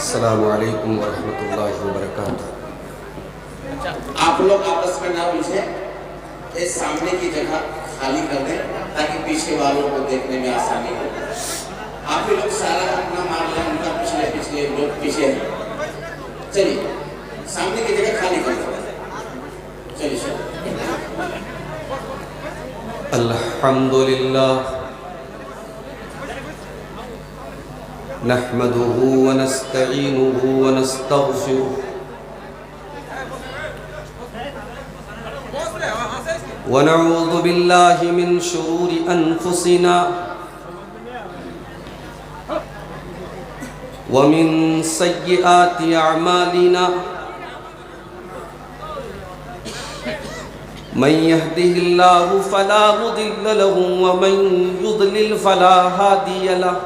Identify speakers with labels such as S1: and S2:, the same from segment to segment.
S1: السلام علیکم ورحمۃ اللہ وبرکاتہ۔
S2: آپ لوگ آپس میں نہ الجھیں، اس سامنے کی جگہ خالی کر دیں تاکہ پیچھے والوں کو دیکھنے میں آسانی ہو۔ آپ لوگ سارا اپنا مار لیں، ان کا پچھلے لوگ پیچھے ہیں۔ چلیے سامنے کی جگہ خالی کر دیں، چلیے
S1: الحمدللہ نحمده ونستعینه ونستغفره ونعوذ باللہ من شرور انفسنا ومن سیئات اعمالنا من يهده الله فلا مضل له ومن يضلل فلا هادي له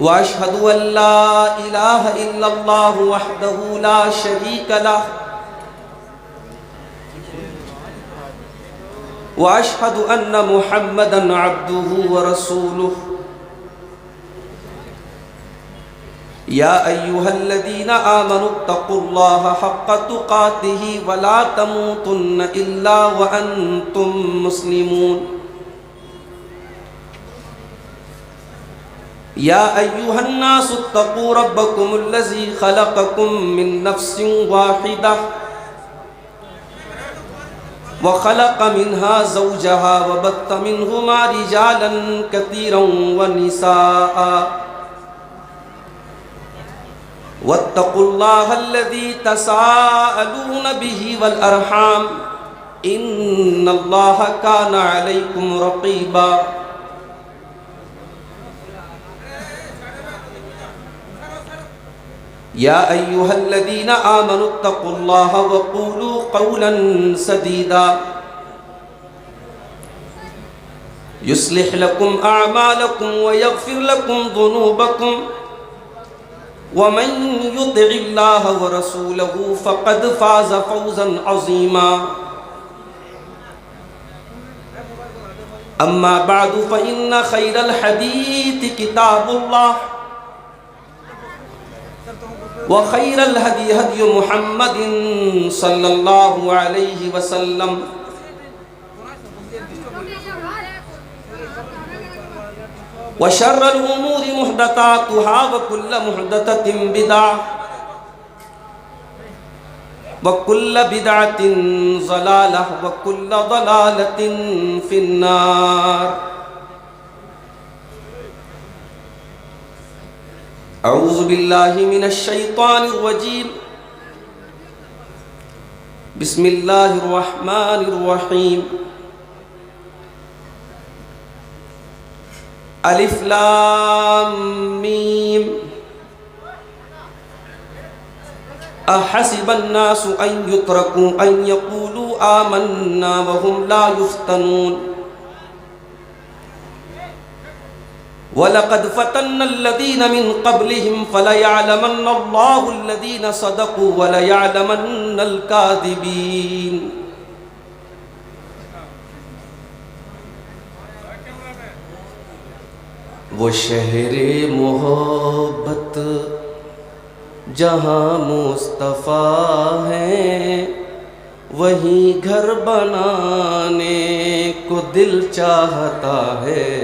S1: وأشهد أن لا إله إلا الله وحده لا شريك له وأشهد أن محمدًا عبده ورسوله يا أيها الذين آمنوا اتقوا الله حق تقاته ولا تموتن إلا وأنتم مسلمون يا أيها الناس اتقوا ربكم الذي خلقكم من نفس واحدة وخلق منها زوجها وبث منهما رجالا كثيرا ونساء واتقوا الله الذي تساءلون به والأرحام إن الله كان عليكم رقيبا يا أيها الذين آمنوا اتقوا الله وقولوا قولا سديدا يصلح لكم أعمالكم ويغفر لكم ذنوبكم ومن يطع الله ورسوله فقد فاز فوزا عظيما أما بعد فإن خير الحديث كتاب الله وخير الهدي هدي محمد صلى الله عليه وسلم وشر الأمور محدثاتها وكل محدثة بدعة وكل بدعة ضلالة وكل ضلالة في النار أعوذ بالله من الشيطان الرجيم بسم الله الرحمن الرحيم ألف لام ميم أحسب الناس أن يتركوا أن يقولوا آمنا وهم لا يفتنون وَلَقَدْ فَتَنَّا الَّذِينَ مِنْ قَبْلِهِمْ فَلَيَعْلَمَنَّ اللَّهُ الَّذِينَ صَدَقُوا وَلَيَعْلَمَنَّ الْكَاذِبِينَ۔ وہ شہر محبت جہاں مصطفیٰ ہیں وہیں گھر بنانے کو دل چاہتا ہے۔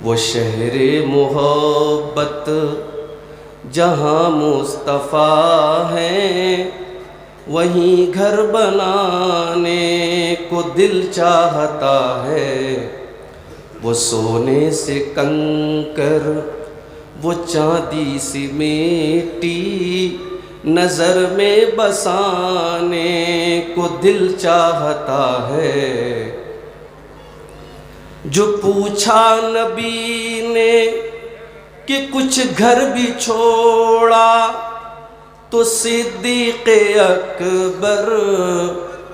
S1: وہ شہر محبت جہاں مصطفیٰ ہیں وہیں گھر بنانے کو دل چاہتا ہے۔ وہ سونے سے کنکر وہ چاندی سی میٹی نظر میں بسانے کو دل چاہتا ہے۔ جو پوچھا نبی نے کہ کچھ گھر بھی چھوڑا تو صدیق اکبر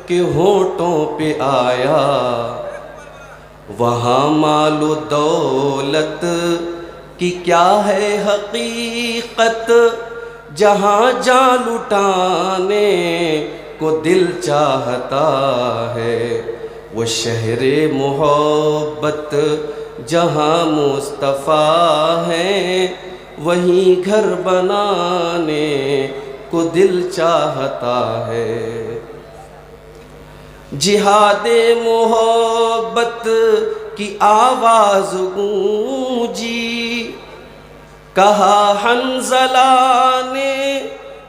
S1: کے ہونٹوں پہ آیا۔ وہاں مال و دولت کی کیا ہے حقیقت جہاں جان لٹانے کو دل چاہتا ہے۔ وہ شہر محبت جہاں مصطفیٰ ہیں وہیں گھر بنانے کو دل چاہتا ہے۔ جہاد محبت کی آواز گونجی، کہا حنظلہ نے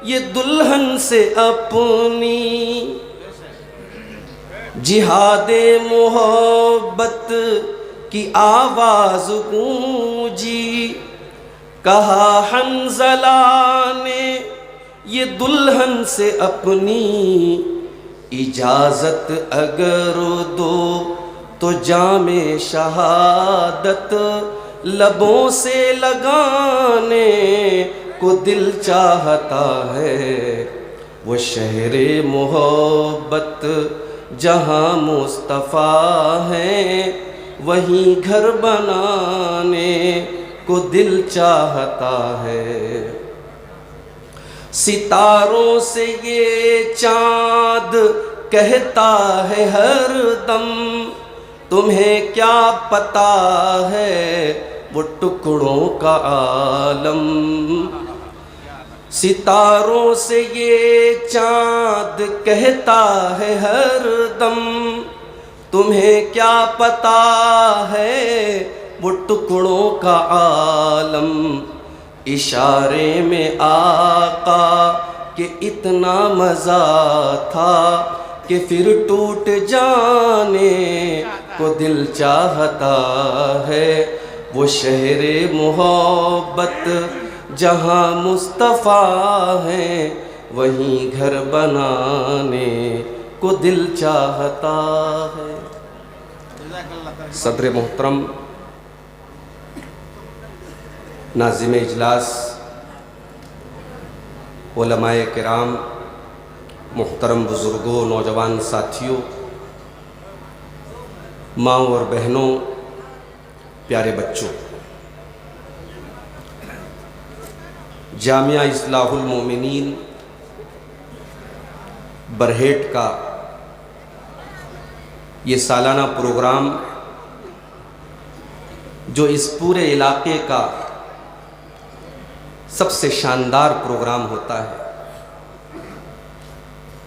S1: یہ دلہن سے اپنی۔ جہاد محبت کی آواز گونجی، کہا حنظلہ نے یہ دلہن سے اپنی۔ اجازت اگر دو تو جام شہادت لبوں سے لگانے کو دل چاہتا ہے۔ وہ شہر محبت جہاں مصطفیٰ ہیں وہیں گھر بنانے کو دل چاہتا ہے۔ ستاروں سے یہ چاند کہتا ہے ہر دم، تمہیں کیا پتا ہے وہ ٹکڑوں کا عالم۔ ستاروں سے یہ چاند کہتا ہے ہر دم، تمہیں کیا پتا ہے وہ ٹکڑوں کا عالم۔ اشارے میں آقا کہ اتنا مزہ تھا کہ پھر ٹوٹ جانے کو دل چاہتا ہے۔ وہ شہر محبت جہاں مصطفیٰ ہیں وہیں گھر بنانے کو دل چاہتا ہے۔ صدر محترم، ناظم اجلاس، علماء کرام، محترم بزرگوں، نوجوان ساتھیوں، ماؤں اور بہنوں، پیارے بچوں، جامعہ اصلاح المومنین برہیٹ کا یہ سالانہ پروگرام جو اس پورے علاقے کا سب سے شاندار پروگرام ہوتا ہے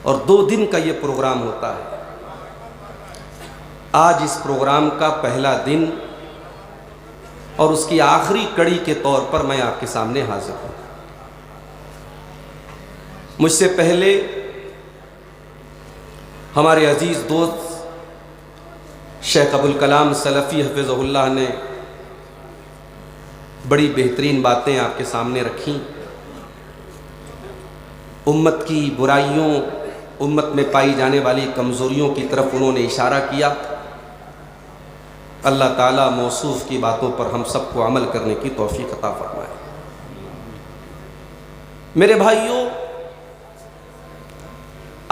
S1: اور 2 دن کا یہ پروگرام ہوتا ہے۔ آج اس پروگرام کا پہلا دن اور اس کی آخری کڑی کے طور پر میں آپ کے سامنے حاضر ہوں۔ مجھ سے پہلے ہمارے عزیز دوست شیخ ابوالکلام سلفی حفظہ اللہ نے بڑی بہترین باتیں آپ کے سامنے رکھیں۔ امت کی برائیوں، امت میں پائی جانے والی کمزوریوں کی طرف انہوں نے اشارہ کیا۔ اللہ تعالیٰ موصوف کی باتوں پر ہم سب کو عمل کرنے کی توفیق عطا فرمائے۔ میرے بھائیوں،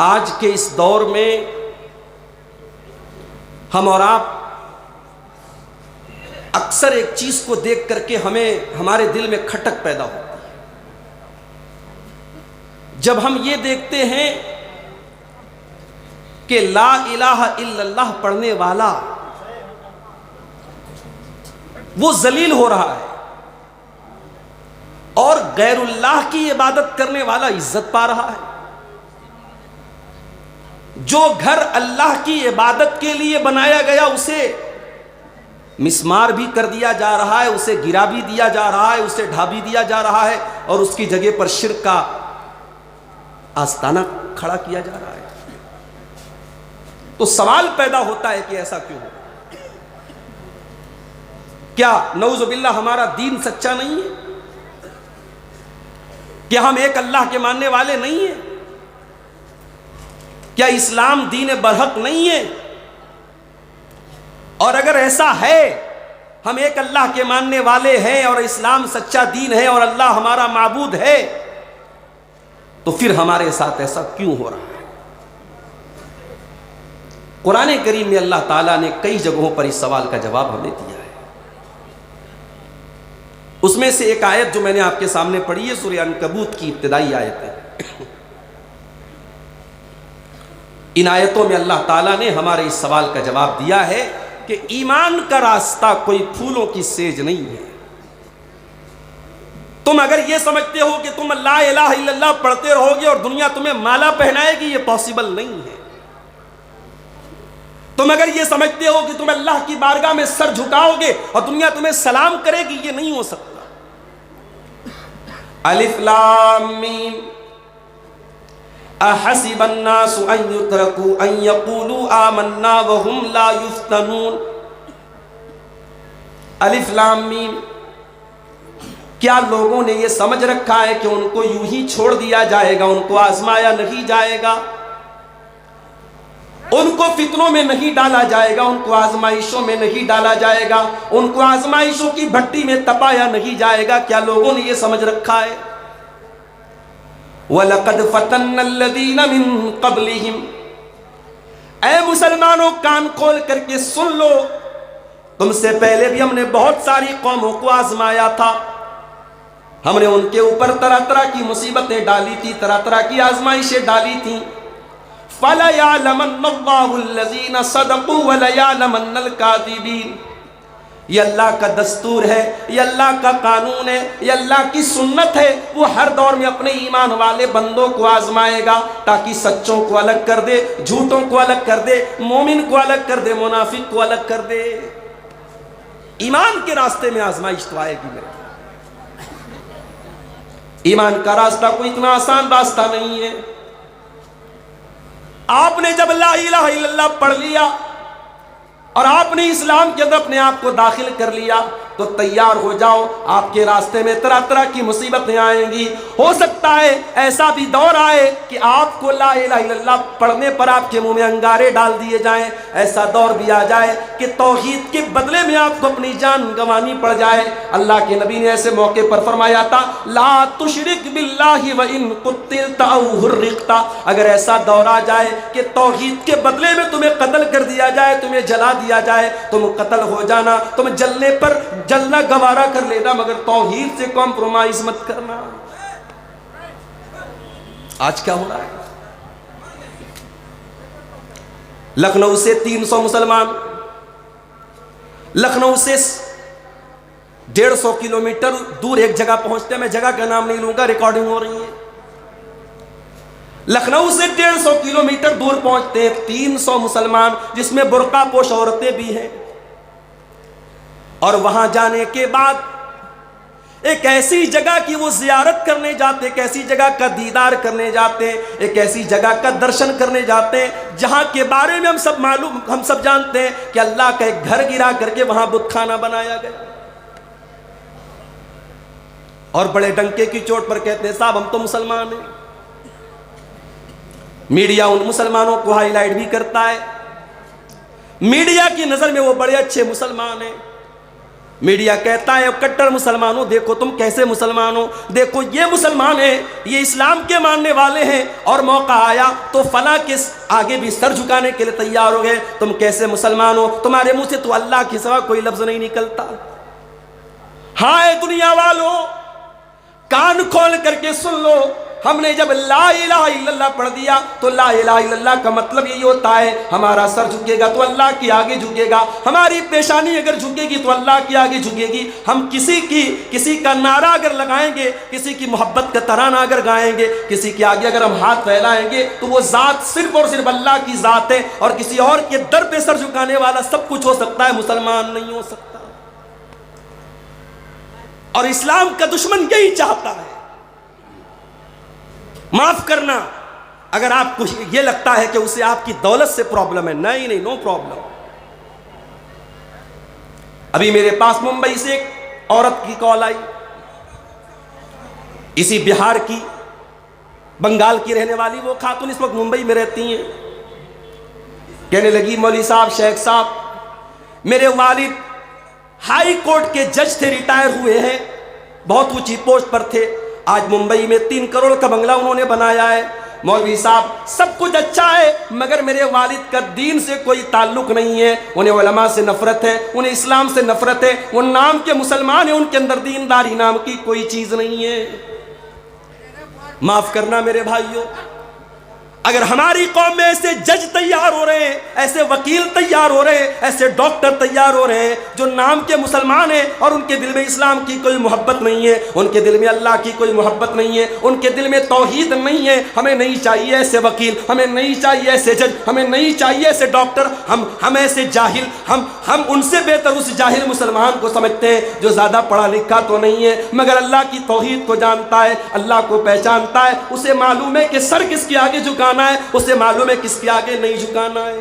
S1: آج کے اس دور میں ہم اور آپ اکثر ایک چیز کو دیکھ کر کے ہمارے دل میں کھٹک پیدا ہوتی ہے۔ جب ہم یہ دیکھتے ہیں کہ لا الہ الا اللہ پڑھنے والا وہ ذلیل ہو رہا ہے اور غیر اللہ کی عبادت کرنے والا عزت پا رہا ہے۔ جو گھر اللہ کی عبادت کے لیے بنایا گیا اسے مسمار بھی کر دیا جا رہا ہے، اسے گرا بھی دیا جا رہا ہے، اسے ڈھا بھی دیا جا رہا ہے اور اس کی جگہ پر شرک کا آستانہ کھڑا کیا جا رہا ہے۔ تو سوال پیدا ہوتا ہے کہ ایسا کیوں ہو؟ کیا نعوذ باللہ ہمارا دین سچا نہیں ہے؟ کیا ہم ایک اللہ کے ماننے والے نہیں ہیں؟ کیا اسلام دین برحق نہیں ہے؟ اور اگر ایسا ہے، ہم ایک اللہ کے ماننے والے ہیں اور اسلام سچا دین ہے اور اللہ ہمارا معبود ہے، تو پھر ہمارے ساتھ ایسا کیوں ہو رہا ہے؟ قرآن کریم میں اللہ تعالیٰ نے کئی جگہوں پر اس سوال کا جواب ہمیں دیا ہے۔ اس میں سے ایک آیت جو میں نے آپ کے سامنے پڑھی ہے سورہ عنکبوت کی ابتدائی آیت ہے۔ ان آیتوں میں اللہ تعالیٰ نے ہمارے اس سوال کا جواب دیا ہے کہ ایمان کا راستہ کوئی پھولوں کی سیج نہیں ہے. تم اگر یہ سمجھتے ہو کہ تم لا الہ الا اللہ پڑھتے رہو گے اور دنیا تمہیں مالا پہنائے گی، یہ پاسبل نہیں ہے. تم اگر یہ سمجھتے ہو کہ تم اللہ کی بارگاہ میں سر جھکاؤ گے اور دنیا تمہیں سلام کرے گی، یہ نہیں ہو سکتا. الف لام میم احسب الناس ان يتركوا ان يقولوا آمنا وهم لا يفتنون. الف لام میم. کیا لوگوں نے یہ سمجھ رکھا ہے کہ ان کو یوں ہی چھوڑ دیا جائے گا، ان کو آزمایا نہیں جائے گا، ان کو فتنوں میں نہیں ڈالا جائے گا، ان کو آزمائشوں میں نہیں ڈالا جائے گا، ان کو آزمائشوں کی بھٹی میں تپایا نہیں جائے گا؟ کیا لوگوں نے یہ سمجھ رکھا ہے؟ وَلَقَدْ فَتَنَّ الَّذِينَ مِن قَبْلِهِمْ. اے مسلمانوں کان کھول کر کے سن لو، تم سے پہلے بھی ہم نے بہت ساری قوموں کو آزمایا تھا. ہم نے ان کے اوپر طرح طرح کی مصیبتیں ڈالی تھی، طرح طرح کی آزمائشیں ڈالی تھیں. فَلَيَعْلَمَنَّ اللَّهُ الَّذِينَ صَدَقُوا وَلَيَعْلَمَنَّ الْكَاذِبِينَ. یہ اللہ کا دستور ہے، یہ اللہ کا قانون ہے، یہ اللہ کی سنت ہے. وہ ہر دور میں اپنے ایمان والے بندوں کو آزمائے گا تاکہ سچوں کو الگ کر دے، جھوٹوں کو الگ کر دے، مومن کو الگ کر دے، منافق کو الگ کر دے. ایمان کے راستے میں آزمائش تو آئے گی میرے. ایمان کا راستہ کوئی اتنا آسان راستہ نہیں ہے. آپ نے جب لا الہ الا اللہ پڑھ لیا اور آپ نے اسلام کے اندر اپنے آپ کو داخل کر لیا تو تیار ہو جاؤ، آپ کے راستے میں طرح طرح کی مصیبتیں آئیں گی. ہو سکتا ہے ایسا بھی دور آئے کہ آپ کو لا الہ الا اللہ پڑھنے پر آپ کے منہ میں انگارے ڈال دیے جائیں. ایسا دور بھی آ جائے کہ توحید کے بدلے میں آپ کو اپنی جان گنوانی پڑ جائے. اللہ کے نبی نے ایسے موقع پر فرمایا تھا لا تشرک باللہ وان قتلت او حرقت. اگر ایسا دور آ جائے کہ توحید کے بدلے میں تمہیں قتل کر دیا جائے، تمہیں جلا دیا جائے، تم قتل ہو جانا، تم جلنے پر جلنا گوارا کر لینا، مگر توحید سے کمپرومائز مت کرنا. آج کیا ہو رہا ہے؟ لکھنؤ سے 300 مسلمان، لکھنؤ سے 150 کلومیٹر دور ایک جگہ پہنچتے ہیں. میں جگہ کا نام نہیں لوں گا، ریکارڈنگ ہو رہی ہے. لکھنؤ سے 150 کلومیٹر دور پہنچتے ہیں 300 مسلمان، جس میں برقع پوش عورتیں بھی ہیں. اور وہاں جانے کے بعد ایک ایسی جگہ کی وہ زیارت کرنے جاتے، ایک ایسی جگہ کا دیدار کرنے جاتے، ایک ایسی جگہ کا درشن کرنے جاتے ہیں جہاں کے بارے میں ہم سب جانتے ہیں کہ اللہ کا ایک گھر گرا کر کے وہاں بت خانہ بنایا گیا. اور بڑے ڈنکے کی چوٹ پر کہتے ہیں صاحب ہم تو مسلمان ہیں. میڈیا ان مسلمانوں کو ہائی لائٹ بھی کرتا ہے. میڈیا کی نظر میں وہ بڑے اچھے مسلمان ہیں. میڈیا کہتا ہے کٹر مسلمانوں دیکھو تم کیسے مسلمان ہو، دیکھو یہ مسلمان ہیں، یہ اسلام کے ماننے والے ہیں، اور موقع آیا تو فلاں کے آگے بھی سر جھکانے کے لیے تیار ہو گئے. تم کیسے مسلمان ہو؟ تمہارے منہ سے تو اللہ کے سوا کوئی لفظ نہیں نکلتا. ہائے دنیا والوں کان کھول کر کے سن لو، ہم نے جب لا الہ الا اللہ پڑھ دیا تو لا الہ الا اللہ کا مطلب یہی ہوتا ہے ہمارا سر جھکے گا تو اللہ کے آگے جھکے گا، ہماری پیشانی اگر جھکے گی تو اللہ کے آگے جھکے گی. ہم کسی کا نعرہ اگر لگائیں گے، کسی کی محبت کا ترانہ اگر گائیں گے، کسی کے آگے اگر ہم ہاتھ پھیلائیں گے تو وہ ذات صرف اور صرف اللہ کی ذات ہے، اور کسی اور کے در پہ سر جھکانے والا سب کچھ ہو سکتا ہے، مسلمان نہیں ہو سکتا. اور اسلام کا دشمن یہی چاہتا ہے. معاف کرنا اگر آپ کو یہ لگتا ہے کہ اسے آپ کی دولت سے پرابلم ہے، نہیں نہیں، نو پرابلم. ابھی میرے پاس ممبئی سے ایک عورت کی کال آئی، اسی بہار کی، بنگال کی رہنے والی وہ خاتون اس وقت ممبئی میں رہتی ہیں. کہنے لگی مولوی صاحب، شیخ صاحب، میرے والد ہائی کورٹ کے جج تھے، ریٹائر ہوئے ہیں، بہت اونچی پوسٹ پر تھے، آج ممبئی میں 3 کروڑ کا بنگلہ انہوں نے بنایا ہے. مولوی صاحب سب کچھ اچھا ہے مگر میرے والد کا دین سے کوئی تعلق نہیں ہے، انہیں علماء سے نفرت ہے، انہیں اسلام سے نفرت ہے، وہ نام کے مسلمان ہیں، ان کے اندر دینداری نام کی کوئی چیز نہیں ہے. معاف کرنا میرے بھائیوں، اگر ہماری قوم میں ایسے جج تیار ہو رہے ہیں، ایسے وکیل تیار ہو رہے ہیں، ایسے ڈاکٹر تیار ہو رہے ہیں جو نام کے مسلمان ہیں اور ان کے دل میں اسلام کی کوئی محبت نہیں ہے، ان کے دل میں اللہ کی کوئی محبت نہیں ہے، ان کے دل میں توحید نہیں ہے، ہمیں نہیں چاہیے ایسے وکیل، ہمیں نہیں چاہیے ایسے جج، ہمیں نہیں چاہیے ایسے ڈاکٹر، ہم ایسے جاہل، ہم ان سے بہتر اس جاہل مسلمان کو سمجھتے ہیں جو زیادہ پڑھا لکھا تو نہیں ہے مگر اللہ کی توحید کو جانتا ہے، اللہ کو پہچانتا ہے، اسے معلوم ہے کہ سر کس کے آگے جھکانا ہے، اسے معلوم ہے کس کے آگے نہیں جھکانا ہے۔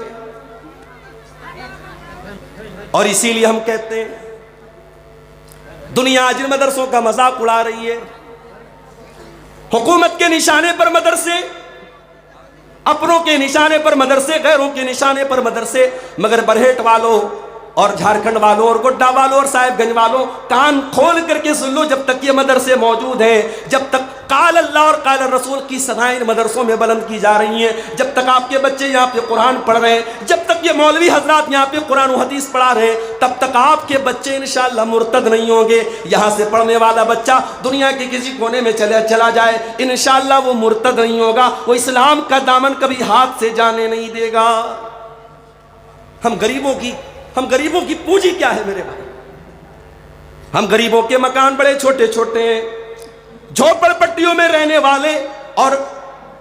S1: اور اسی لیے ہم کہتے ہیں دنیا جن مدرسوں کا مذاق اڑا رہی ہے، حکومت کے نشانے پر مدرسے، اپنوں کے نشانے پر مدرسے، غیروں کے نشانے پر مدرسے، مگر برہیٹ والوں اور جھارکھنڈ والوں اور گڈا والوں اور صاحب گنج والوں کان کھول کر کے سن لو، جب تک یہ مدرسے موجود ہیں، جب تک قال اللہ اور قال الرسول کی صدائیں مدرسوں میں بلند کی جا رہی ہیں، جب تک آپ کے بچے یہاں پہ قرآن پڑھ رہے ہیں، جب تک یہ مولوی حضرات یہاں پہ قرآن و حدیث پڑھا رہے ہیں، تب تک آپ کے بچے انشاءاللہ مرتد نہیں ہوں گے۔ یہاں سے پڑھنے والا بچہ دنیا کے کسی کونے میں چلا جائے انشاءاللہ وہ مرتد نہیں ہوگا، وہ اسلام کا دامن کبھی ہاتھ سے جانے نہیں دے گا۔ ہم غریبوں کی پونجی کیا ہے میرے بھائی؟ ہم غریبوں کے مکان بڑے چھوٹے چھوٹے ہیں، جھوپڑ پٹیوں میں رہنے والے اور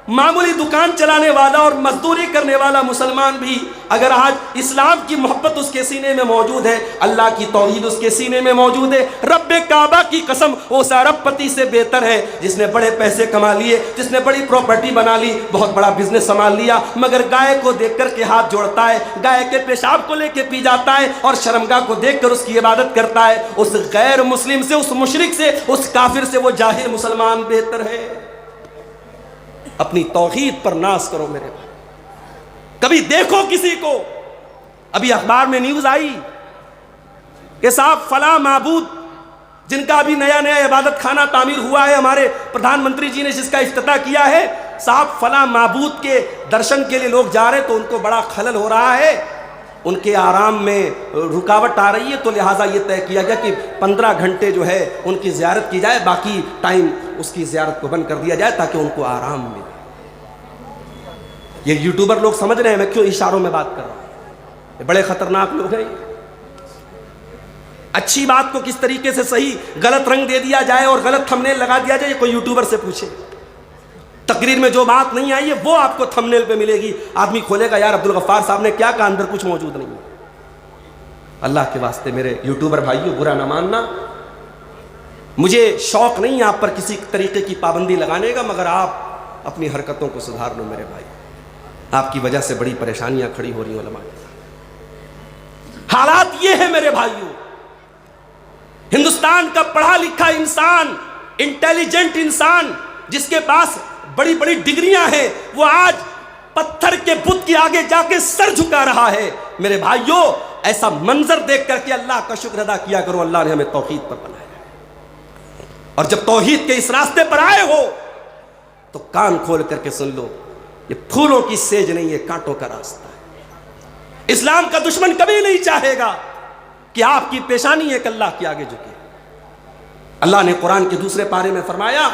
S1: معمولی دکان چلانے والا اور مزدوری کرنے والا مسلمان بھی اگر آج اسلام کی محبت اس کے سینے میں موجود ہے، اللہ کی توحید اس کے سینے میں موجود ہے، رب کعبہ کی قسم وہ اس ارب پتی سے بہتر ہے جس نے بڑے پیسے کما لیے، جس نے بڑی پراپرٹی بنا لی، بہت بڑا بزنس سنبھال لیا، مگر گائے کو دیکھ کر کے ہاتھ جوڑتا ہے، گائے کے پیشاب کو لے کے پی جاتا ہے اور شرمگاہ کو دیکھ کر اس کی عبادت کرتا ہے۔ اس غیر مسلم سے، اس مشرک سے، اس کافر سے وہ جاہل مسلمان بہتر ہے۔ اپنی توحید پر ناز کرو میرے بھائی، کبھی دیکھو کسی کو، ابھی اخبار میں نیوز آئی کہ صاحب فلاں معبود جن کا ابھی نیا عبادت خانہ تعمیر ہوا ہے، ہمارے پردھان منتری جی نے جس کا افتتاح کیا ہے، صاحب فلاں معبود کے درشن کے لیے لوگ جا رہے تو ان کو بڑا خلل ہو رہا ہے، ان کے آرام میں رکاوٹ آ رہی ہے، تو لہٰذا یہ طے کیا گیا کہ 15 گھنٹے جو ہے ان کی زیارت کی جائے، باقی ٹائم اس کی زیارت کو بند کر دیا جائے تاکہ ان کو آرام ملے۔ یہ یوٹیوبر لوگ سمجھ رہے ہیں میں کیوں اشاروں میں بات کر رہا ہوں، یہ بڑے خطرناک لوگ ہیں۔ اچھی بات کو کس طریقے سے صحیح غلط رنگ دے دیا جائے اور غلط تھمبنیل لگا دیا جائے، یہ کوئی یوٹیوبر سے پوچھے۔ تقریر میں جو بات نہیں آئی ہے وہ آپ کو تھمبنیل پہ ملے گی، آدمی کھولے گا یار عبدالغفار صاحب نے کیا کہا، اندر کچھ موجود نہیں ہے۔ اللہ کے واسطے میرے یوٹیوبر بھائیوں برا نہ ماننا، مجھے شوق نہیں آپ پر کسی طریقے کی پابندی لگانے کا، مگر آپ اپنی حرکتوں کو سدھار لو میرے بھائی، آپ کی وجہ سے بڑی پریشانیاں کھڑی ہو رہی ہیں علماء کے ساتھ۔ حالات یہ ہیں میرے بھائیوں، ہندوستان کا پڑھا لکھا انسان، انٹیلیجنٹ انسان جس کے پاس بڑی بڑی ڈگریاں ہیں، وہ آج پتھر کے بت کے آگے جا کے سر جھکا رہا ہے۔ میرے بھائیوں ایسا منظر دیکھ کر کے اللہ کا شکر ادا کیا کرو، اللہ نے ہمیں توحید پر بنایا، اور جب توحید کے اس راستے پر آئے ہو تو کان کھول کر کے سن لو، یہ پھولوں کی سیج نہیں، یہ کانٹوں کا راستہ ہے۔ اسلام کا دشمن کبھی نہیں چاہے گا کہ آپ کی پیشانی ایک اللہ کے آگے جھکے۔ اللہ نے قرآن کے دوسرے پارے میں فرمایا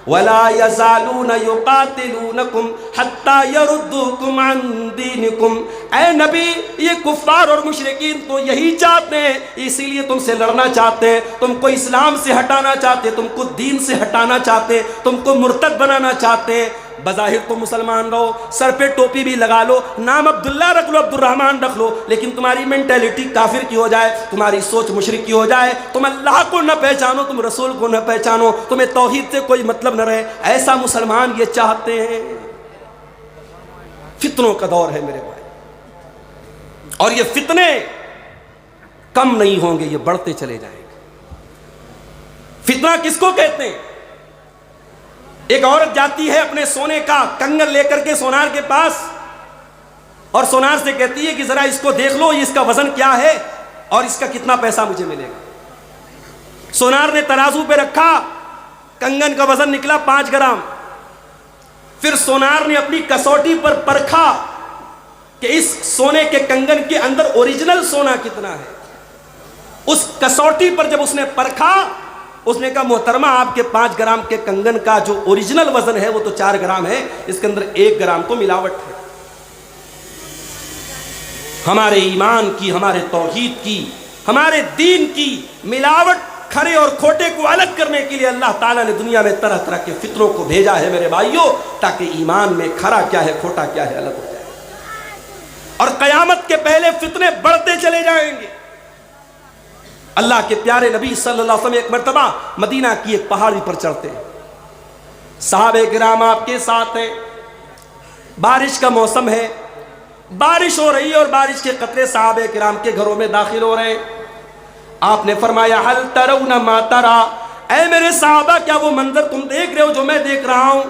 S1: وَلَا يَزَالُونَ يُقَاتِلُونَكُمْ حَتَّى يَرُدُّوكُمْ عَنْ دِينِكُمْ۔ اے نبی یہ کفار اور مشرکین تو یہی چاہتے ہیں، اسی لیے تم سے لڑنا چاہتے ہیں، تم کو اسلام سے ہٹانا چاہتے، تم کو دین سے ہٹانا چاہتے، تم کو مرتد بنانا چاہتے ہیں۔ بظاہر تو مسلمان رہو، سر پہ ٹوپی بھی لگا لو، نام عبداللہ رکھ لو، عبد الرحمن رکھ لو، لیکن تمہاری مینٹیلٹی کافر کی ہو جائے، تمہاری سوچ مشرک کی ہو جائے، تم اللہ کو نہ پہچانو، تم رسول کو نہ پہچانو، تمہیں توحید سے کوئی مطلب نہ رہے، ایسا مسلمان یہ چاہتے ہیں۔ فتنوں کا دور ہے میرے بھائی، اور یہ فتنے کم نہیں ہوں گے، یہ بڑھتے چلے جائیں گے۔ فتنہ کس کو کہتے ہیں؟ ایک عورت جاتی ہے اپنے سونے کا کنگن لے کر کے سونار کے پاس، اور سونار سے کہتی ہے کہ ذرا اس کو دیکھ لو، اس کا وزن کیا ہے اور اس کا کتنا پیسہ مجھے ملے گا۔ سونار نے ترازو پہ رکھا، کنگن کا وزن نکلا 5 گرام۔ پھر سونار نے اپنی کسوٹی پر پرکھا کہ اس سونے کے کنگن کے اندر اوریجنل سونا کتنا ہے۔ اس کسوٹی پر جب اس نے پرکھا اس نے کہا محترمہ آپ کے 5 گرام کے کنگن کا جو اوریجنل وزن ہے وہ تو 4 گرام ہے، اس کے اندر 1 گرام تو ملاوٹ ہے۔ ہمارے ایمان کی، ہمارے توحید کی، ہمارے دین کی ملاوٹ، کھرے اور کھوٹے کو الگ کرنے کے لیے اللہ تعالیٰ نے دنیا میں طرح طرح کے فتنوں کو بھیجا ہے میرے بھائیوں، تاکہ ایمان میں کھرا کیا ہے کھوٹا کیا ہے الگ ہو جائے۔ اور قیامت کے پہلے فتنے بڑھتے چلے جائیں گے۔ اللہ کے پیارے نبی صلی اللہ علیہ وسلم ایک مرتبہ مدینہ کی ایک پہاڑی پر چڑھتے ہیں، صحابہ کرام آپ کے ساتھ ہیں، بارش کا موسم ہے، بارش ہو رہی ہے اور بارش کے قطرے صحابہ کرام کے گھروں میں داخل ہو رہے ہیں۔ آپ نے فرمایا حل ترون ما ترى، اے میرے صحابہ کیا وہ منظر تم دیکھ رہے ہو جو میں دیکھ رہا ہوں؟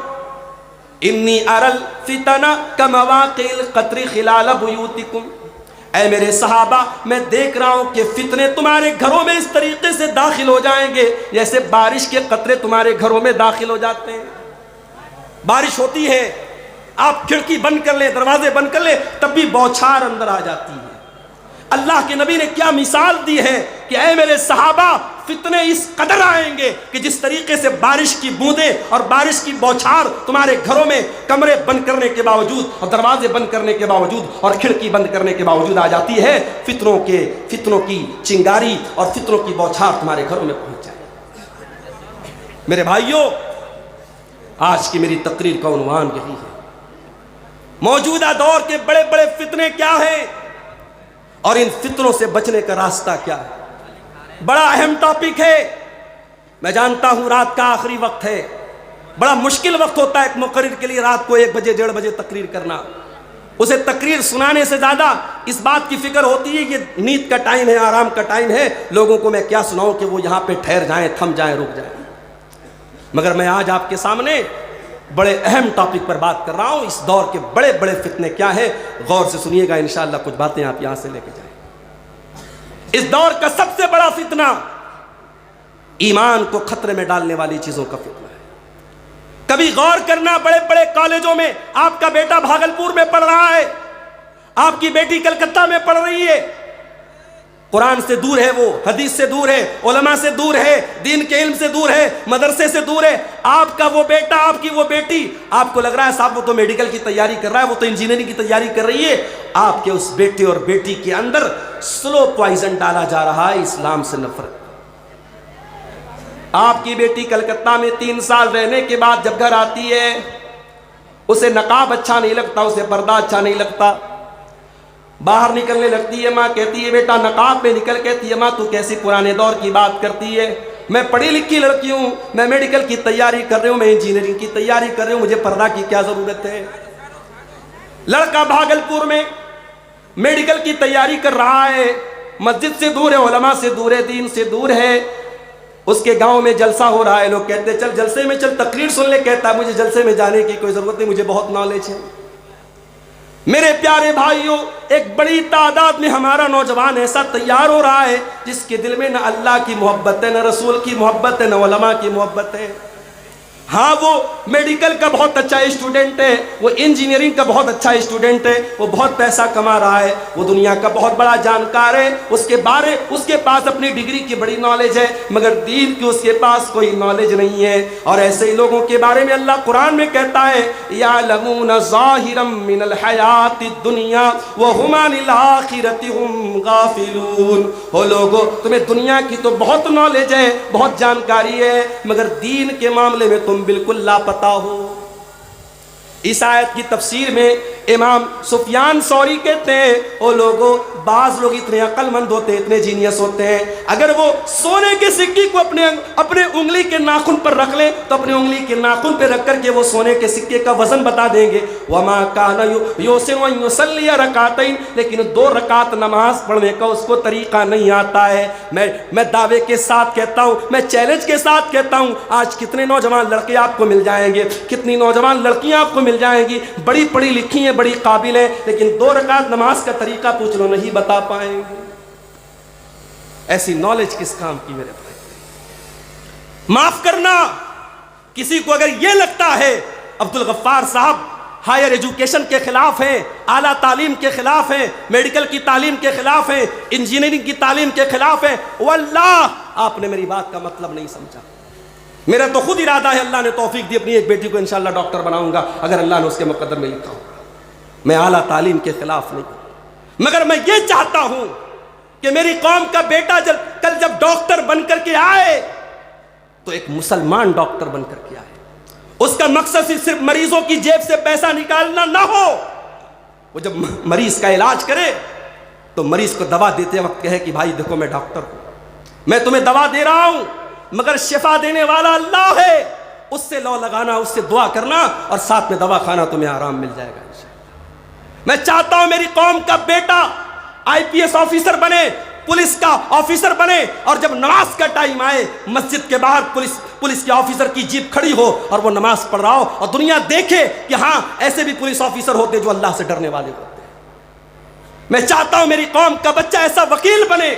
S1: انی ارل فتنہ کمواقع القطر خلال بیوتکم، اے میرے صحابہ میں دیکھ رہا ہوں کہ فتنے تمہارے گھروں میں اس طریقے سے داخل ہو جائیں گے جیسے بارش کے قطرے تمہارے گھروں میں داخل ہو جاتے ہیں۔ بارش ہوتی ہے، آپ کھڑکی بند کر لیں، دروازے بند کر لیں، تب بھی بوچھار اندر آ جاتی ہے۔ اللہ کے نبی نے کیا مثال دی ہے کہ اے میرے صحابہ فتنے اس قدر آئیں گے کہ جس طریقے سے بارش کی بوندیں اور بارش کی بوچھار تمہارے گھروں میں کمرے بند کرنے کے باوجود اور دروازے بند کرنے کے باوجود اور کھڑکی بند کرنے کے باوجود آ جاتی ہے، فتنوں کی چنگاری اور فتنوں کی بوچھار تمہارے گھروں میں پہنچ جائے۔ میرے بھائیوں، آج کی میری تقریر کا عنوان یہی ہے، موجودہ دور کے بڑے بڑے فتنے کیا ہیں اور ان فتنوں سے بچنے کا راستہ کیا ہے۔ بڑا اہم ٹاپک ہے، میں جانتا ہوں رات کا آخری وقت ہے، بڑا مشکل وقت ہوتا ہے ایک مقرر کے لیے رات کو 1 بجے 1:30 بجے تقریر کرنا۔ اسے تقریر سنانے سے زیادہ اس بات کی فکر ہوتی ہے کہ نیند کا ٹائم ہے، آرام کا ٹائم ہے، لوگوں کو میں کیا سناؤں کہ وہ یہاں پہ ٹھہر جائیں، تھم جائیں، رک جائیں۔ مگر میں آج آپ کے سامنے بڑے اہم ٹاپک پر بات کر رہا ہوں، اس دور کے بڑے بڑے فتنے کیا ہیں، غور سے سنیے گا، انشاءاللہ کچھ باتیں آپ یہاں سے لے کے جائیں۔ اس دور کا سب سے بڑا فتنہ ایمان کو خطرے میں ڈالنے والی چیزوں کا فتنہ ہے۔ کبھی غور کرنا، بڑے بڑے کالجوں میں آپ کا بیٹا بھاگلپور میں پڑھ رہا ہے، آپ کی بیٹی کلکتہ میں پڑھ رہی ہے، قرآن سے دور ہے، وہ حدیث سے دور ہے، علماء سے دور ہے، دین کے علم سے دور ہے، مدرسے سے دور ہے۔ آپ کا وہ بیٹا، آپ کی وہ بیٹی، آپ کو لگ رہا ہے صاحب وہ تو میڈیکل کی تیاری کر رہا ہے، وہ تو انجینئرنگ کی تیاری کر رہی ہے، آپ کے اس بیٹے اور بیٹی کے اندر سلو پوائزن ڈالا جا رہا ہے، اسلام سے نفرت۔ آپ کی بیٹی کلکتہ میں 3 سال رہنے کے بعد جب گھر آتی ہے، اسے نقاب اچھا نہیں لگتا، اسے پردہ اچھا نہیں لگتا، باہر نکلنے لگتی ہے، ماں کہتی ہے بیٹا نقاب میں نکل، کہتی ہے ماں تو کیسی پرانے دور کی بات کرتی ہے، میں پڑھی لکھی لڑکی ہوں، میں میڈیکل کی تیاری کر رہی ہوں، میں انجینئرنگ کی تیاری کر رہی ہوں، مجھے پردہ کی کیا ضرورت ہے۔ لڑکا بھاگلپور میں میڈیکل کی تیاری کر رہا ہے، مسجد سے دور ہے، علماء سے دور ہے، دین سے دور ہے، اس کے گاؤں میں جلسہ ہو رہا ہے، لوگ کہتے ہیں چل جلسے میں چل تقریر سن لے، کہتا ہے مجھے جلسے میں جانے کی کوئی ضرورت نہیں، مجھے بہت نالج ہے۔ میرے پیارے بھائیوں، ایک بڑی تعداد میں ہمارا نوجوان ایسا تیار ہو رہا ہے جس کے دل میں نہ اللہ کی محبت ہے، نہ رسول کی محبت ہے، نہ علماء کی محبت ہے۔ ہاں وہ میڈیکل کا بہت اچھا اسٹوڈنٹ ہے، وہ انجینئرنگ کا بہت اچھا اسٹوڈنٹ ہے، وہ بہت پیسہ کما رہا ہے، وہ دنیا کا بہت بڑا جانکار ہے، اس کے پاس اپنی ڈگری کی بڑی نالج ہے، مگر دین کی اس کے پاس کوئی نالج نہیں ہے۔ اور ایسے ہی لوگوں کے بارے میں اللہ قرآن میں کہتا ہے یعلمون ظاہرا من الحیات الدنیا وہم عن الآخرۃ ہم غافلون۔ ہو لوگو تمہیں دنیا کی تو بہت نالج ہے، بہت جانکاری ہے، مگر دین کے معاملے میں تم بالکل لاپتہ ہو۔ اس آیت کی تفسیر میں امام سفیان ثوری کہتے ہیں او لوگوں، بعض لوگ اتنے عقل مند ہوتے ہیں، اتنے جینیس ہوتے ہیں، اگر وہ سونے کے سکے کو اپنے انگلی کے ناخن پر رکھ لیں تو اپنے انگلی کے ناخن پہ رکھ کر کے وہ سونے کے سکے کا وزن بتا دیں گے۔ وما کان یحسن ان یصلی رکعتین، لیکن 2 رکعت نماز پڑھنے کا اس کو طریقہ نہیں آتا ہے۔ میں دعوے کے ساتھ کہتا ہوں، میں چیلنج کے ساتھ کہتا ہوں، آج کتنے نوجوان لڑکے آپ کو مل جائیں گے، کتنی نوجوان لڑکیاں آپ کو مل جائیں گی، بڑی پڑھی لکھی ہیں، بڑی قابل ہیں، لیکن 2 رکعت نماز کا طریقہ پوچھ لو نہیں بتا پائیں گے۔ ایسی نالج کس کام کی میرے بھائی؟ معاف کرنا، کسی کو اگر یہ لگتا ہے عبدالغفار صاحب ہائر ایجوکیشن کے خلاف ہیں، اعلیٰ تعلیم کے خلاف ہیں، میڈیکل کی تعلیم کے خلاف ہیں، انجینئرنگ کی تعلیم کے خلاف ہیں، واللہ آپ نے میری بات کا مطلب نہیں سمجھا. میرا تو خود ارادہ ہے, اللہ نے توفیق دی, اپنی ایک بیٹی کو انشاءاللہ ڈاکٹر بناؤں گا اگر اللہ نے اس کے مقدر میں لکھا ہوگا. میں اعلیٰ تعلیم کے خلاف نہیں, مگر میں یہ چاہتا ہوں کہ میری قوم کا بیٹا کل جب ڈاکٹر بن کر کے آئے تو ایک مسلمان ڈاکٹر بن کر کے آئے. اس کا مقصد صرف مریضوں کی جیب سے پیسہ نکالنا نہ ہو. وہ جب مریض کا علاج کرے تو مریض کو دوا دیتے وقت کہے کہ بھائی دیکھو میں ڈاکٹر ہوں, میں تمہیں دوا دے رہا ہوں, مگر شفا دینے والا اللہ ہے. اس سے لو لگانا, اس سے دعا کرنا, اور ساتھ میں دوا کھانا, تمہیں آرام مل جائے گا انشاءاللہ. میں چاہتا ہوں میری قوم کا بیٹا IPS آفیسر بنے, پولیس کا آفیسر بنے, اور جب نماز کا ٹائم آئے مسجد کے باہر پولیس کے آفیسر کی جیپ کھڑی ہو اور وہ نماز پڑھ رہا ہو, اور دنیا دیکھے کہ ہاں ایسے بھی پولیس آفیسر ہوتے جو اللہ سے ڈرنے والے ہوتے. میں چاہتا ہوں میری قوم کا بچہ ایسا وکیل بنے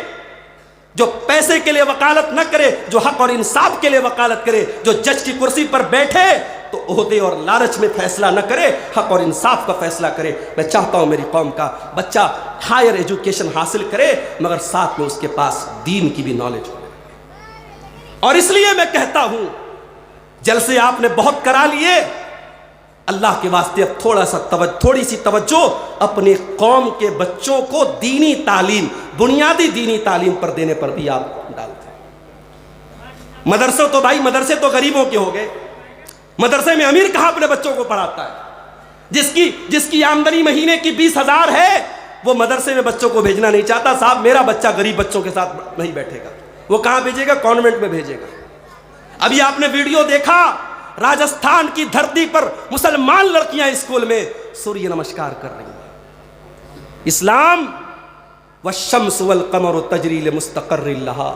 S1: جو پیسے کے لیے وکالت نہ کرے, جو حق اور انصاف کے لیے وکالت کرے, جو جج کی کرسی پر بیٹھے تو عہدے اور لالچ میں فیصلہ نہ کرے, حق اور انصاف کا فیصلہ کرے. میں چاہتا ہوں میری قوم کا بچہ ہائر ایجوکیشن حاصل کرے مگر ساتھ میں اس کے پاس دین کی بھی نالج ہو. اور اس لیے میں کہتا ہوں جلسے آپ نے بہت کرا لیے, اللہ کے واسطے اب تھوڑی سی توجہ اپنے قوم کے بچوں کو دینی تعلیم, بنیادی دینی تعلیم پر دینے پر بھی آپ ڈالتے ہیں. مدرسے تو بھائی مدرسے تو غریبوں کے ہو گئے. مدرسے میں امیر کہاں اپنے بچوں کو پڑھاتا ہے؟ جس کی آمدنی مہینے کی 20,000 ہے وہ مدرسے میں بچوں کو بھیجنا نہیں چاہتا. صاحب میرا بچہ غریب بچوں کے ساتھ نہیں بیٹھے گا, وہ کہاں بھیجے گا؟ کانوینٹ میں بھیجے گا. ابھی آپ نے ویڈیو دیکھا, راجستھان کی دھرتی پر مسلمان لڑکیاں اسکول میں سوریہ نمسکار کر رہی ہیں. اسلام والشمس والقمر تجری لمستقر لہا.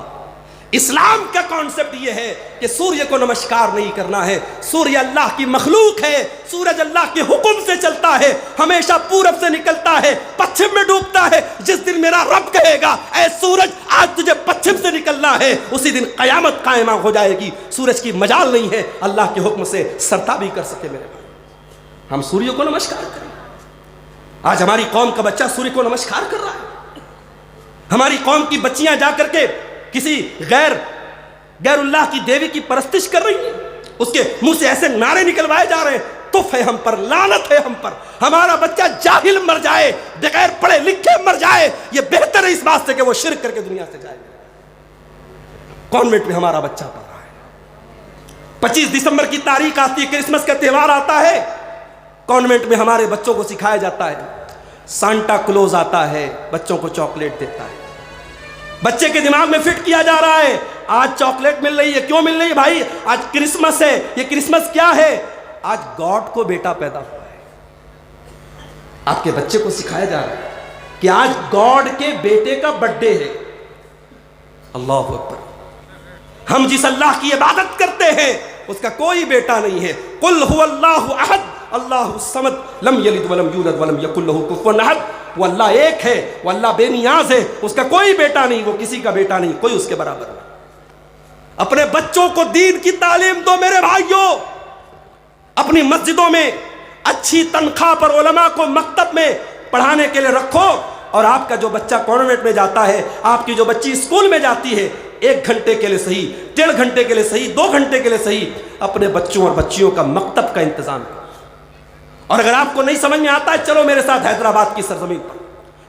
S1: اسلام کا کانسیپٹ یہ ہے کہ سوریہ کو نمسکار نہیں کرنا ہے. سوریہ اللہ کی مخلوق ہے, سورج اللہ کے حکم سے چلتا ہے, ہمیشہ پورب سے نکلتا ہے, پچھم میں ڈوبتا ہے. جس دن میرا رب کہے گا اے سورج آج تجھے پچھم سے نکلنا ہے, اسی دن قیامت قائمہ ہو جائے گی. سورج کی مجال نہیں ہے اللہ کے حکم سے سرتابی کر سکے. میرے بھائی ہم سوریہ کو نمسکار کریں. آج ہماری قوم کا بچہ سوریہ کو نمسکار کر رہا ہے. ہماری قوم کی بچیاں جا کر کے کسی غیر اللہ کی دیوی کی پرستش کر رہی ہیں. اس کے منہ سے ایسے نعرے نکلوائے جا رہے ہیں, تف ہے ہم پر, لعنت ہے ہم پر. ہمارا بچہ جاہل مر جائے, بغیر پڑھے لکھے مر جائے, یہ بہتر ہے اس بات سے کہ وہ شرک کر کے دنیا سے جائے. کانوینٹ میں ہمارا بچہ پڑھ رہا ہے. 25 دسمبر کی تاریخ آتی ہے, کرسمس کا تہوار آتا ہے, کانوینٹ میں ہمارے بچوں کو سکھایا جاتا ہے. سانٹا کلوز آتا ہے, بچوں کو چاکلیٹ دیتا ہے. بچے کے دماغ میں فٹ کیا جا رہا ہے آج چاکلیٹ مل رہی ہے. کیوں مل رہی ہے بھائی؟ آج کرسمس ہے. یہ کرسمس کیا ہے؟ آج گاڈ کو بیٹا پیدا ہوا ہے. آپ کے بچے کو سکھایا جا رہا ہے کہ آج گاڈ کے بیٹے کا برتھ ڈے ہے. اللہ اکبر. ہم جس اللہ کی عبادت کرتے ہیں اس کا کوئی بیٹا نہیں ہے. قل هو اللہ احد اللہ الصمد لم یلد ولم یولد ولم یکن له کفوا احد. وہ اللہ ایک ہے, وہ اللہ بے نیاز ہے, اس کا کوئی بیٹا نہیں, وہ کسی کا بیٹا نہیں, کوئی اس کے برابر نہیں. اپنے بچوں کو دین کی تعلیم دو میرے بھائیوں. اپنی مسجدوں میں اچھی تنخواہ پر علماء کو مکتب میں پڑھانے کے لیے رکھو. اور آپ کا جو بچہ کانوینٹ میں جاتا ہے, آپ کی جو بچی اسکول میں جاتی ہے, 1 گھنٹے کے لیے صحیح, 1.5 گھنٹے کے لیے صحیح, 2 گھنٹے کے لیے صحیح, اپنے بچوں اور بچیوں کا مکتب کا انتظام کرو. اور اگر آپ کو نہیں سمجھ میں آتا ہے, چلو میرے ساتھ حیدرآباد کی سرزمین پر,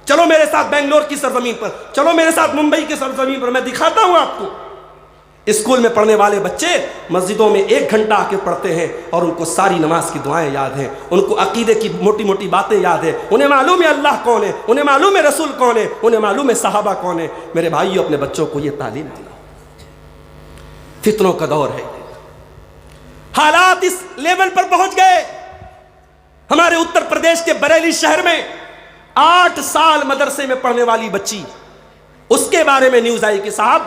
S1: چلو میرے ساتھ بنگلور کی سرزمین پر, چلو میرے ساتھ ممبئی کی سرزمین پر, میں دکھاتا ہوں آپ کو. اسکول میں پڑھنے والے بچے مسجدوں میں 1 گھنٹہ آ کے پڑھتے ہیں اور ان کو ساری نماز کی دعائیں یاد ہیں, ان کو عقیدے کی موٹی موٹی باتیں یاد ہیں, انہیں معلوم ہے اللہ کون ہے, انہیں معلوم ہے رسول کون ہے, انہیں معلوم ہے صحابہ کون ہے. میرے بھائیو اپنے بچوں کو یہ تعلیم دلاؤ. فتنوں کا دور ہے. حالات اس لیول پر پہنچ گئے. ہمارے اتر پردیش کے بریلی شہر میں 8 سال مدرسے میں پڑھنے والی بچی, اس کے بارے میں نیوز آئی کہ صاحب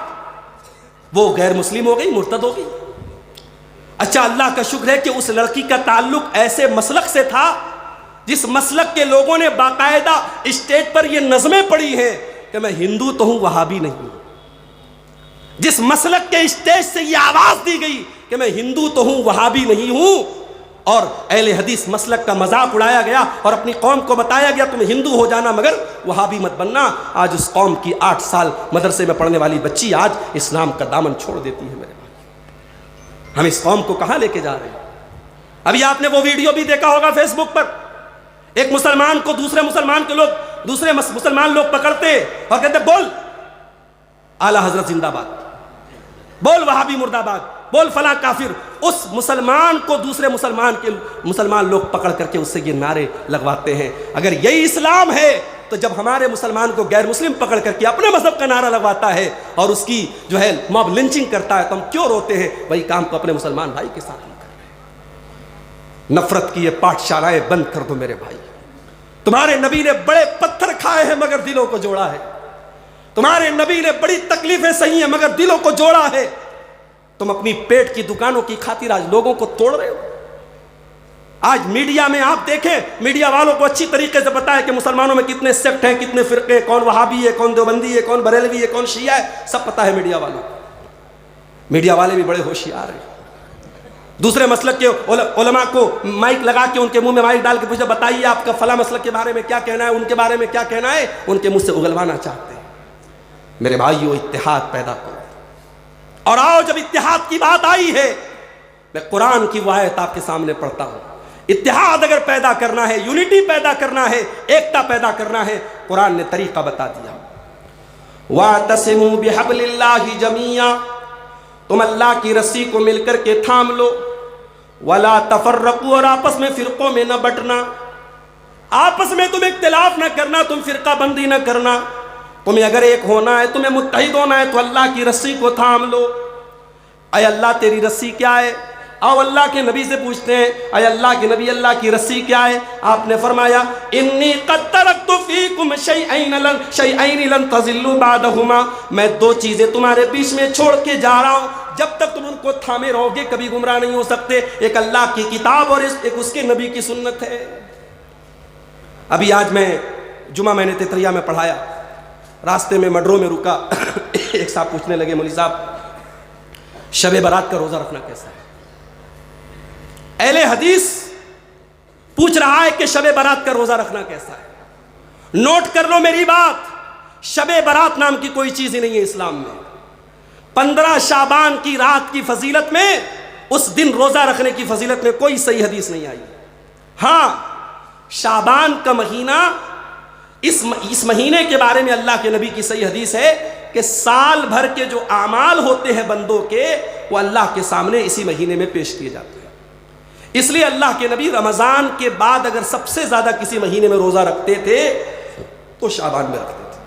S1: وہ غیر مسلم ہو گئی, مرتد ہو گئی. اچھا اللہ کا شکر ہے کہ اس لڑکی کا تعلق ایسے مسلک سے تھا جس مسلک کے لوگوں نے باقاعدہ اسٹیج پر یہ نظمیں پڑھی ہیں کہ میں ہندو تو ہوں وہابی نہیں ہوں. جس مسلک کے اسٹیج سے یہ آواز دی گئی کہ میں ہندو تو ہوں وہابی نہیں ہوں, اور اہل حدیث مسلک کا مذاق اڑایا گیا اور اپنی قوم کو بتایا گیا تم ہندو ہو جانا مگر وہابی مت بننا. آج اس قوم کی 8 سال مدرسے میں پڑھنے والی بچی آج اسلام کا دامن چھوڑ دیتی ہے. میرے بھائی، ہم اس قوم کو کہاں لے کے جا رہے ہیں؟ ابھی آپ نے وہ ویڈیو بھی دیکھا ہوگا فیس بک پر، ایک مسلمان کو دوسرے مسلمان لوگ پکڑتے اور کہتے بول اعلی حضرت زندہ باد، بول وہابی مرد آباد، بول فلاں کافر. اس مسلمان کو دوسرے مسلمان لوگ پکڑ کر کے اس سے یہ نعرے لگواتے ہیں. اگر یہی اسلام ہے تو جب ہمارے مسلمان کو غیر مسلم پکڑ کر کے اپنے مذہب کا نعرہ لگواتا ہے اور اس کی جو ہے موب لنچنگ کرتا ہے تو ہم کیوں روتے ہیں؟ وہی کام کو اپنے مسلمان بھائی کے ساتھ نہیں کر رہے. نفرت کی یہ پاٹھ شالائیں بند کر دو میرے بھائی. تمہارے نبی نے بڑے پتھر کھائے ہیں مگر دلوں کو جوڑا ہے. تمہارے نبی نے بڑی تکلیفیں سہی ہیں مگر دلوں کو جوڑا ہے. تم اپنی پیٹ کی دکانوں کی خاطر آج لوگوں کو توڑ رہے ہو. آج میڈیا میں آپ دیکھیں، میڈیا والوں کو اچھی طریقے سے پتا ہے کہ مسلمانوں میں کتنے سیکٹ ہیں، کتنے فرقے، کون وہابی ہے، کون دیوبندی ہے، کون بریلوی ہے، کون شیعہ ہے، سب پتا ہے میڈیا والوں کو. میڈیا والے بھی بڑے ہوشیار ہیں. دوسرے مسلک کے علماء کو مائک لگا کے ان کے منہ میں مائک ڈال کے پوچھا بتائیے آپ کا فلاں مسلک کے بارے میں کیا کہنا ہے، ان کے بارے میں کیا کہنا ہے، ان کے منہ سے اگلوانا چاہتے ہیں. میرے بھائیو، اتحاد پیدا کرو. اور آؤ، جب اتحاد کی بات آئی ہے میں قرآن کی وہ آیت آپ کے سامنے پڑھتا ہوں. اتحاد اگر پیدا کرنا ہے، یونٹی پیدا کرنا ہے، ایکتا پیدا کرنا ہے، قرآن نے طریقہ بتا دیا. وَاعْتَصِمُوا بِحَبْلِ اللَّهِ جَمِيعًا، تم اللہ کی رسی کو مل کر کے تھام لو. وَلَا تَفَرَّقُوا، اور آپس میں فرقوں میں نہ بٹنا. آپس میں تم اختلاف نہ کرنا، تم فرقہ بندی نہ کرنا. تمہیں اگر ایک ہونا ہے، تمہیں متحد ہونا ہے تو اللہ کی رسی کو تھام لو. اے اللہ تیری رسی کیا ہے؟ آؤ اللہ کے نبی سے پوچھتے ہیں، اے اللہ کے نبی اللہ کی رسی کیا ہے؟ آپ نے فرمایا انی قد ترکت فیکم شیئین لن تضلوا بعدہما، میں 2 چیزیں تمہارے بیچ میں چھوڑ کے جا رہا ہوں، جب تک تم ان کو تھامے رہو گے کبھی گمراہ نہیں ہو سکتے. ایک اللہ کی کتاب اور ایک اس کے نبی کی سنت ہے. ابھی آج جمعہ میں نے تیتریا میں پڑھایا، راستے میں مڈرو میں رکا. ایک صاحب پوچھنے لگے مولوی صاحب شب برات کا روزہ رکھنا کیسا ہے؟ اہل حدیث پوچھ رہا ہے کہ شب برات کا روزہ رکھنا کیسا ہے. نوٹ کر لو میری بات، شب برات نام کی کوئی چیز ہی نہیں ہے اسلام میں. 15 شعبان کی رات کی فضیلت میں، اس دن روزہ رکھنے کی فضیلت میں کوئی صحیح حدیث نہیں آئی. ہاں، شعبان کا مہینہ، اس مہینے کے بارے میں اللہ کے نبی کی صحیح حدیث ہے کہ سال بھر کے جو اعمال ہوتے ہیں بندوں کے، وہ اللہ کے سامنے اسی مہینے میں پیش کیے جاتے ہیں. اس لیے اللہ کے نبی رمضان کے بعد اگر سب سے زیادہ کسی مہینے میں روزہ رکھتے تھے تو شعبان میں رکھتے تھے.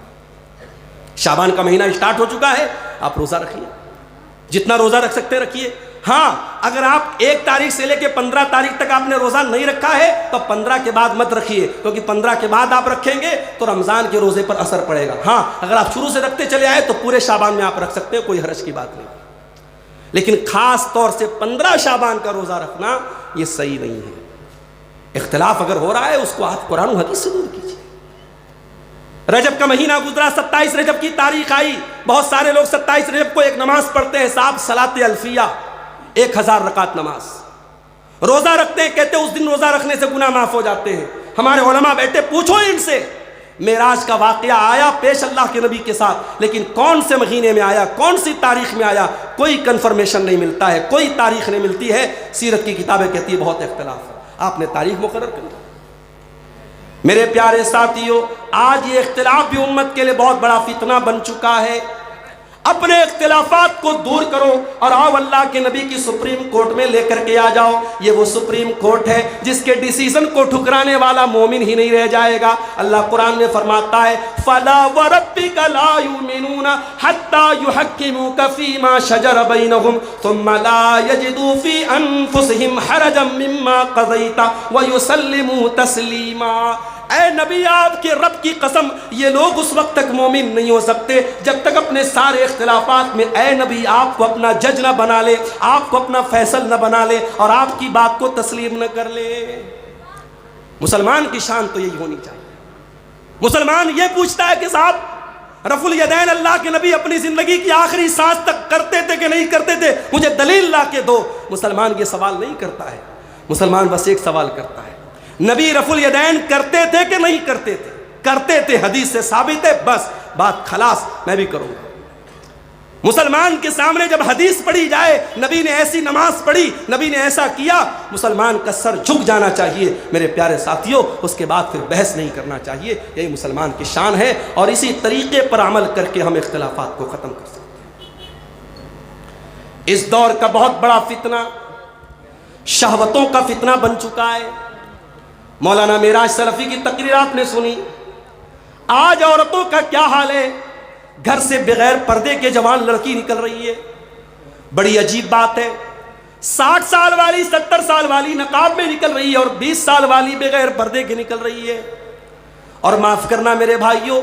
S1: شعبان کا مہینہ اسٹارٹ ہو چکا ہے، آپ روزہ رکھیے، جتنا روزہ رکھ سکتے رکھیے. ہاں، اگر آپ 1 تاریخ سے لے کے 15 تاریخ تک آپ نے روزہ نہیں رکھا ہے تو 15 کے بعد مت رکھیے، کیونکہ 15 کے بعد آپ رکھیں گے تو رمضان کے روزے پر اثر پڑے گا. ہاں، اگر آپ شروع سے رکھتے چلے آئے تو پورے شعبان میں آپ رکھ سکتے ہیں، کوئی حرج کی بات نہیں. لیکن خاص طور سے 15 شعبان کا روزہ رکھنا یہ صحیح نہیں ہے. اختلاف اگر ہو رہا ہے اس کو آپ قرآن و حدیث سے دور کیجیے. رجب کا مہینہ گزرا، 27 رجب کی تاریخ آئی، بہت سارے لوگ 27 رجب کو ایک نماز پڑھتے ہیں صاحب، صلاۃ الفیہ، 1000 رکعت نماز. روزہ رکھتے ہیں، کہتے ہیں اس دن روزہ رکھنے سے گناہ معاف ہو جاتے ہیں. ہمارے علماء بیٹھے، پوچھو ان سے، معراج کا واقعہ آیا پیش اللہ کے نبی کے ساتھ، لیکن کون سے مہینے میں آیا، کون سی تاریخ میں آیا، کوئی کنفرمیشن نہیں ملتا ہے، کوئی تاریخ نہیں ملتی ہے. سیرت کی کتابیں کہتی ہے بہت اختلاف ہے. آپ نے تاریخ مقرر کر دی. میرے پیارے ساتھیو، آج یہ اختلاف بھی امت کے لیے بہت بڑا فتنہ بن چکا ہے. اپنے اختلافات کو دور کرو اور آؤ اللہ کے نبی کی سپریم کورٹ میں لے کر کے آ جاؤ. یہ وہ سپریم کورٹ ہے جس کے ڈیسیزن کو ٹھکرانے والا مومن ہی نہیں رہ جائے گا. اللہ قرآن میں فرماتا ہے فَلَا وَرَبِّكَ لَا يُؤْمِنُونَ حَتَّى يُحَكِّمُوكَ فِي مَا شَجَرَ بَيْنَهُمْ ثُمَّ لَا يَجِدُوا فِي أَنفُسِهِمْ حَرَجًا مِّمَّا قَضَيْتَ وَيُسَلِّمُوا تَسْلِيمًا. اے نبی، آپ کے رب کی قسم، یہ لوگ اس وقت تک مومن نہیں ہو سکتے جب تک اپنے سارے اختلافات میں اے نبی آپ کو اپنا جج نہ بنا لے، آپ کو اپنا فیصل نہ بنا لے اور آپ کی بات کو تسلیم نہ کر لے. مسلمان کی شان تو یہی ہونی چاہیے. مسلمان یہ پوچھتا ہے کہ صاحب رفع الیدین اللہ کے نبی اپنی زندگی کی آخری سانس تک کرتے تھے کہ نہیں کرتے تھے، مجھے دلیل لا کے دو. مسلمان یہ سوال نہیں کرتا ہے. مسلمان بس ایک سوال کرتا ہے، نبی رفع الیدین کرتے تھے کہ نہیں کرتے تھے؟ کرتے تھے، حدیث سے ثابت ہے، بس بات خلاص، میں بھی کروں گا۔ مسلمان کے سامنے جب حدیث پڑھی جائے، نبی نے ایسی نماز پڑھی، نبی نے ایسا کیا، مسلمان کا سر جھک جانا چاہیے میرے پیارے ساتھیوں، اس کے بعد پھر بحث نہیں کرنا چاہیے۔ یہی مسلمان کی شان ہے، اور اسی طریقے پر عمل کر کے ہم اختلافات کو ختم کر سکتے ہیں۔ اس دور کا بہت بڑا فتنہ شہوتوں کا فتنہ بن چکا ہے۔ مولانا معراج سلفی کی تقریرات نے سنی، آج عورتوں کا کیا حال ہے، گھر سے بغیر پردے کے جوان لڑکی نکل رہی ہے۔ بڑی عجیب بات ہے، 60 سال والی 70 سال والی نقاب میں نکل رہی ہے، اور 20 سال والی بغیر پردے کے نکل رہی ہے۔ اور معاف کرنا میرے بھائیوں،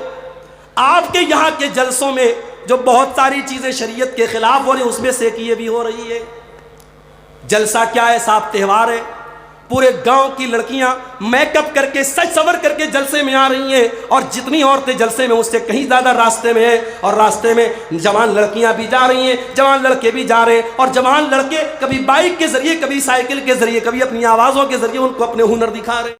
S1: آپ کے یہاں کے جلسوں میں جو بہت ساری چیزیں شریعت کے خلاف ہو رہی ہیں، اس میں سے ایک یہ بھی ہو رہی ہے۔ جلسہ کیا ہے صاحب؟ تہوار ہے، پورے گاؤں کی لڑکیاں میک اپ کر کے سج سور کر کے جلسے میں آ رہی ہیں، اور جتنی عورتیں جلسے میں اس سے کہیں زیادہ راستے میں ہیں، اور راستے میں جوان لڑکیاں بھی جا رہی ہیں، جوان لڑکے بھی جا رہے ہیں، اور جوان لڑکے کبھی بائک کے ذریعے، کبھی سائیکل کے ذریعے، کبھی اپنی آوازوں کے ذریعے ان کو اپنے ہنر دکھا رہے ہیں۔